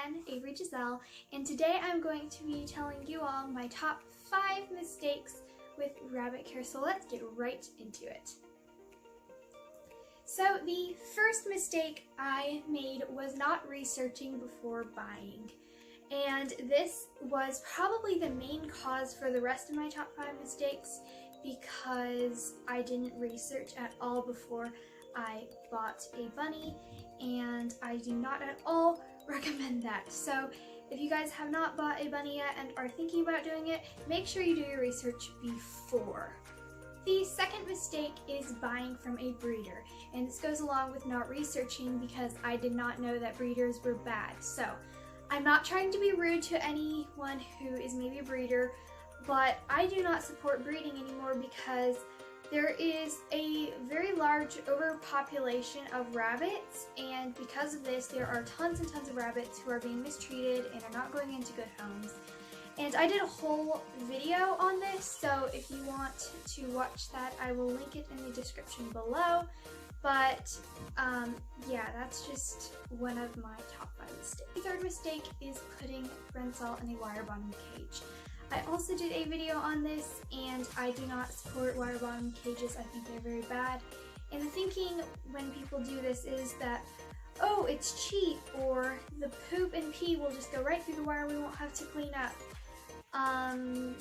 again, Avery Giselle, and today I'm going to be telling you all my top 5 mistakes with rabbit care, so let's get right into it. So the first mistake I made was not researching before buying, and this was probably the main cause for the rest of my top 5 mistakes because I didn't research at all before I bought a bunny, and I do not at all recommend that. So if you guys have not bought a bunny yet and are thinking about doing it, make sure you do your research before. The second mistake is buying from a breeder, and this goes along with not researching because I did not know that breeders were bad. So I'm not trying to be rude to anyone who is maybe a breeder, but I do not support breeding anymore because there is a very large overpopulation of rabbits, and because of this there are tons and tons of rabbits who are being mistreated and are not going into good homes. And I did a whole video on this, so if you want to watch that, I will link it in the description below. But yeah, that's just one of my top 5 mistakes. The third mistake is putting Giselle in a wire bottom cage. I also did a video on this, and I do not support wire bottom cages. I think they're very bad. And the thinking when people do this is that, oh, it's cheap, or the poop and pee will just go right through the wire, we won't have to clean up. And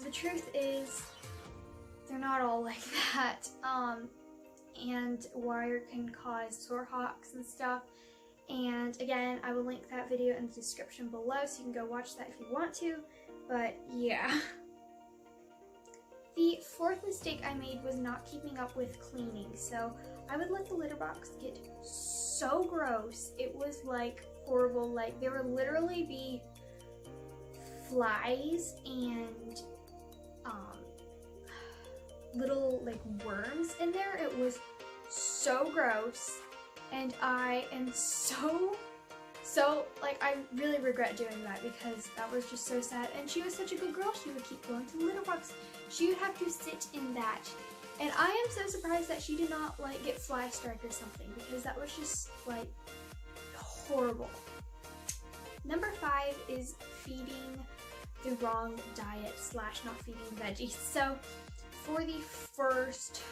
the truth is, they're not all like that. And wire can cause sore hocks and stuff. And again, I will link that video in the description below so you can go watch that if you want to, but yeah. The fourth mistake I made was not keeping up with cleaning. So I would let the litter box get so gross. It was like horrible. Like there would literally be flies and little like worms in there. It was so gross. And I am so like, I really regret doing that because that was just so sad. And she was such a good girl. She would keep going to the litter box. She would have to sit in that. And I am so surprised that she did not like get fly strike or something, because that was just like horrible. Number 5 is feeding the wrong diet / not feeding veggies. So for the first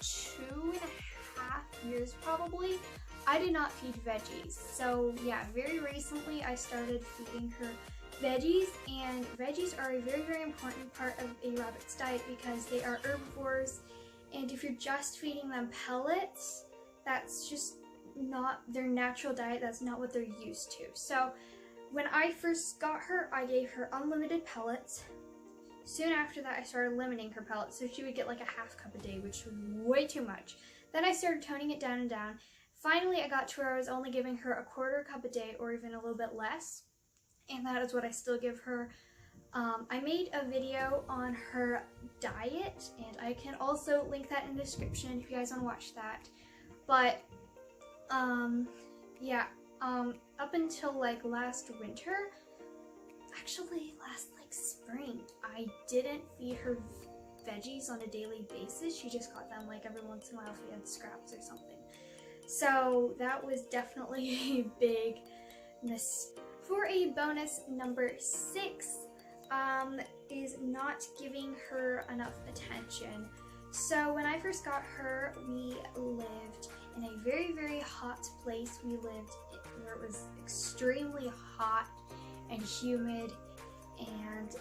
2.5 years probably, I did not feed veggies. So yeah, very recently I started feeding her veggies, and veggies are a very, very important part of a rabbit's diet because they are herbivores, and if you're just feeding them pellets, that's just not their natural diet. That's not what they're used to. So when I first got her, I gave her unlimited pellets. Soon after that, I started limiting her pellets, so she would get like a half cup a day, which was way too much. Then I started toning it down and down. Finally, I got to where I was only giving her a quarter cup a day, or even a little bit less, and that is what I still give her. I made a video on her diet, and I can also link that in the description if you guys want to watch that. But yeah, up until like last winter, actually last like spring, I didn't feed her veggies on a daily basis. She just got them like every once in a while if we had scraps or something. So that was definitely a big mistake. For a bonus, number 6 is not giving her enough attention. So when I first got her, we lived in a very, very hot place. We lived where it was extremely hot and humid, and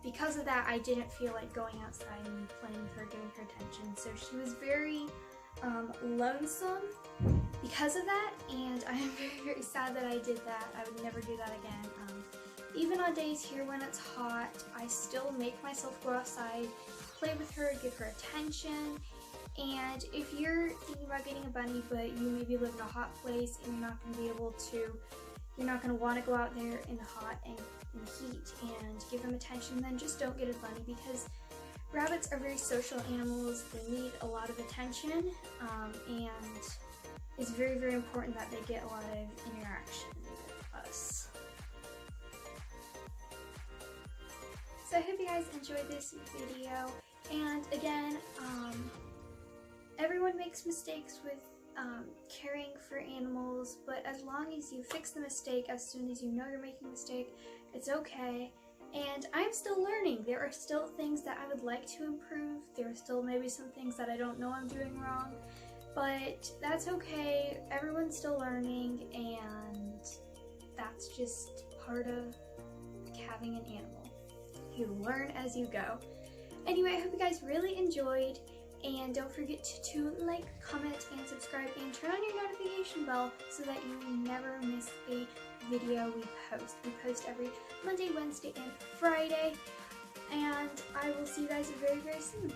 because of that, I didn't feel like going outside and playing with her, giving her attention. So she was very lonesome because of that, and I am very, very sad that I did that. I would never do that again. Even on days here when it's hot, I still make myself go outside, play with her, give her attention. And if you're thinking about getting a bunny, but you maybe live in a hot place and you're not going to be able to, you're not going to want to go out there in the hot and in the heat and give them attention, then just don't get a bunny, because rabbits are very social animals. They need a lot of attention, and it's very, very important that they get a lot of interaction with us. So I hope you guys enjoyed this video, and again, everyone makes mistakes with caring for animals, but as long as you fix the mistake as soon as you know you're making a mistake, it's okay. And I'm still learning. There are still things that I would like to improve. There are still maybe some things that I don't know I'm doing wrong, but that's okay. Everyone's still learning, and that's just part of having an animal. You learn as you go. Anyway, I hope you guys really enjoyed, and don't forget to like, comment, and subscribe, and turn on your notification bell so that you never miss a video we post. We post every Monday, Wednesday, and Friday, and I will see you guys very, very soon.